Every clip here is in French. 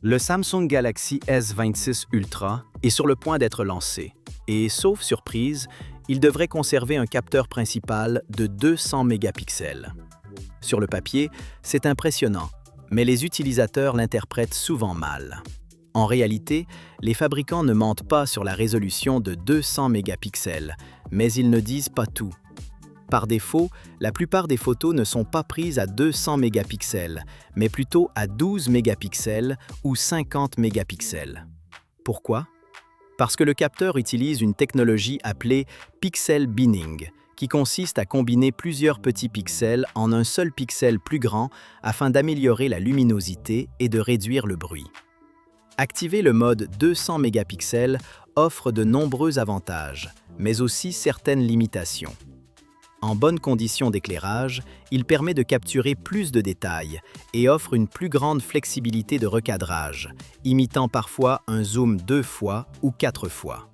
Le Samsung Galaxy S26 Ultra est sur le point d'être lancé et, sauf surprise, il devrait conserver un capteur principal de 200 mégapixels. Sur le papier, c'est impressionnant, mais les utilisateurs l'interprètent souvent mal. En réalité, les fabricants ne mentent pas sur la résolution de 200 mégapixels, mais ils ne disent pas tout. Par défaut, la plupart des photos ne sont pas prises à 200 mégapixels, mais plutôt à 12 mégapixels ou 50 mégapixels. Pourquoi? Parce que le capteur utilise une technologie appelée pixel binning, qui consiste à combiner plusieurs petits pixels en un seul pixel plus grand afin d'améliorer la luminosité et de réduire le bruit. Activer le mode 200 mégapixels offre de nombreux avantages, mais aussi certaines limitations. En bonne condition d'éclairage, il permet de capturer plus de détails et offre une plus grande flexibilité de recadrage, imitant parfois un zoom 2 fois ou 4 fois.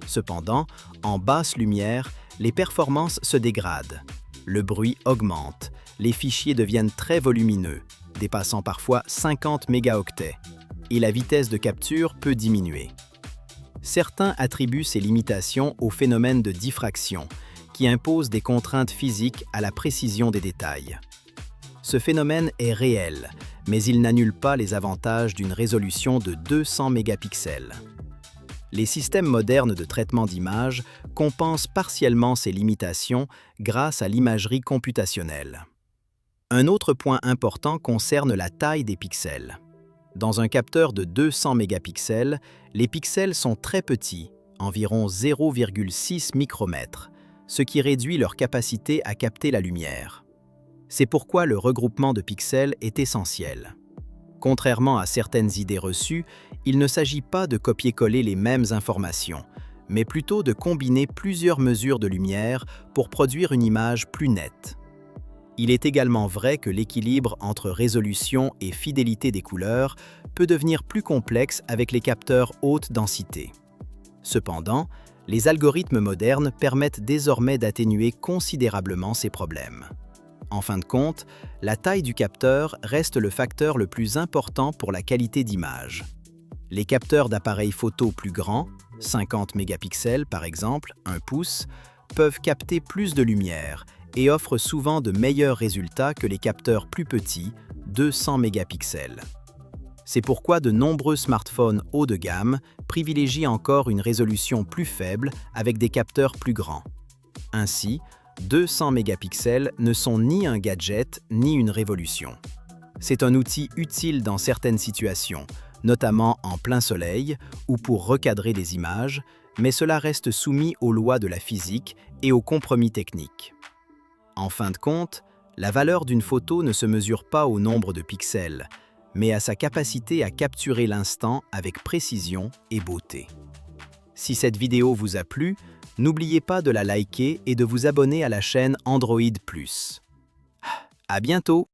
Cependant, en basse lumière, les performances se dégradent. Le bruit augmente, les fichiers deviennent très volumineux, dépassant parfois 50 mégaoctets, et la vitesse de capture peut diminuer. Certains attribuent ces limitations au phénomène de diffraction, qui impose des contraintes physiques à la précision des détails. Ce phénomène est réel, mais il n'annule pas les avantages d'une résolution de 200 mégapixels. Les systèmes modernes de traitement d'image compensent partiellement ces limitations grâce à l'imagerie computationnelle. Un autre point important concerne la taille des pixels. Dans un capteur de 200 mégapixels, les pixels sont très petits, environ 0,6 micromètres, ce qui réduit leur capacité à capter la lumière. C'est pourquoi le regroupement de pixels est essentiel. Contrairement à certaines idées reçues, il ne s'agit pas de copier-coller les mêmes informations, mais plutôt de combiner plusieurs mesures de lumière pour produire une image plus nette. Il est également vrai que l'équilibre entre résolution et fidélité des couleurs peut devenir plus complexe avec les capteurs haute densité. Cependant, les algorithmes modernes permettent désormais d'atténuer considérablement ces problèmes. En fin de compte, la taille du capteur reste le facteur le plus important pour la qualité d'image. Les capteurs d'appareils photo plus grands, 50 mégapixels par exemple, 1 pouce, peuvent capter plus de lumière et offrent souvent de meilleurs résultats que les capteurs plus petits, 200 mégapixels. C'est pourquoi de nombreux smartphones haut de gamme privilégient encore une résolution plus faible avec des capteurs plus grands. Ainsi, 200 mégapixels ne sont ni un gadget ni une révolution. C'est un outil utile dans certaines situations, notamment en plein soleil ou pour recadrer des images, mais cela reste soumis aux lois de la physique et aux compromis techniques. En fin de compte, la valeur d'une photo ne se mesure pas au nombre de pixels, mais à sa capacité à capturer l'instant avec précision et beauté. Si cette vidéo vous a plu, n'oubliez pas de la liker et de vous abonner à la chaîne Android+. À bientôt!